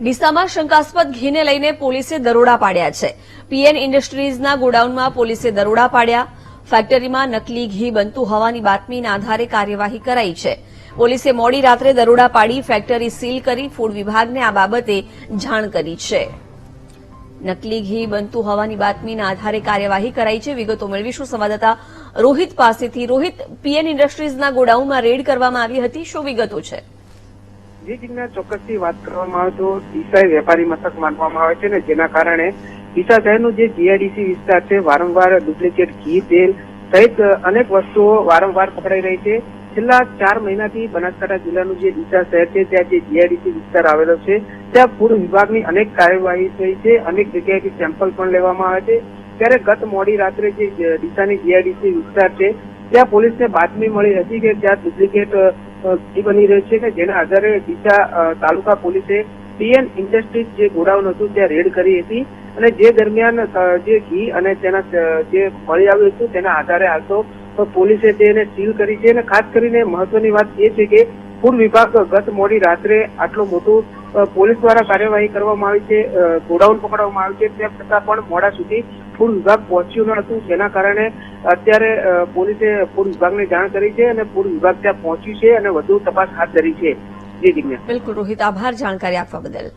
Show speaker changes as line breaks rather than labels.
ડીસામાં શંકાસ્પદ ઘીને લઈને પોલીસે દરોડા પાડ્યા છે। પીએન ઇન્ડસ્ટ્રીઝના ગોડાઉનમાં પોલીસે દરોડા પાડ્યા। ફેક્ટરીમાં નકલી ઘી બનતું હોવાની બાતમીના આધારે કાર્યવાહી કરાઈ છે। પોલીસે મોડી રાત્રે દરોડા પાડી ફેક્ટરી સીલ કરી ફૂડ વિભાગને આ બાબતે જાણ કરી છે। નકલી ઘી બનતું હોવાની બાતમીના આધારે કાર્યવાહી કરાઈ છે। વિગતો મેળવીશું સંવાદદાતા રોહિત પાસેથી। રોહિત, પીએન ઇન્ડસ્ટ્રીઝના ગોડાઉનમાં રેડ કરવામાં આવી હતી, શું વિગતો છે?
જે જિજ્ઞાસ ચોક્કસથી વાત કરવામાં આવે તો ડીસા વેપારી મથક માનવામાં આવે છે ને જેના કારણે ડીસા શહેરનું જે જીઆઈડીસી વિસ્તાર છે વારંવાર ડુપ્લિકેટ ઘી, તેલ સહિત અનેક વસ્તુઓ વારંવાર પકડાઈ રહી છે। છેલ્લા 4 મહિનાથી બનાસકાંઠા જિલ્લાનું જે ડીસા શહેર છે ત્યાં જે જીઆઈડીસી વિસ્તાર આવેલો છે ત્યાં ફૂડ વિભાગની અનેક કાર્યવાહી થઈ છે, અનેક જગ્યાએથી સેમ્પલ પણ લેવામાં આવે છે। ત્યારે ગત મોડી રાત્રે જે ડીસાની જીઆઈડીસી વિસ્તાર છે ત્યાં પોલીસને બાતમી મળી હતી કે ત્યાં ડુપ્લિકેટ ઘી બની રહ્યું છે કે જેના આધારે ડીસા તાલુકા પોલીસે પીએન ઇન્ડસ્ટ્રીઝ જે ગોડાઉન હતું ત્યાં રેડ કરી હતી અને જે દરમિયાન જે ઘી અને તેના જે મળી આવ્યું હતું તેના આધારે હાલ તો પોલીસે તેને સીલ કરી છે। અને ખાસ કરીને મહત્વની વાત એ છે કે ફૂડ વિભાગ ગત મોડી રાત્રે આટલું મોટું પોલીસ દ્વારા કાર્યવાહી કરવામાં આવી છે, ગોડાઉન પકડવામાં આવ્યું છે, તેમ છતાં પણ મોડા સુધી ફૂડ વિભાગ પહોંચ્યું ન હતું, જેના કારણે અત્યારે પોલીસે ફૂડ વિભાગને જાણ કરી છે અને ફૂડ વિભાગ ત્યાં પહોંચ્યું છે અને વધુ તપાસ હાથ ધરી છે। જી જિજ્ઞાસ।
બિલકુલ રોહિત, આભાર જાણકારી આપવા બદલ।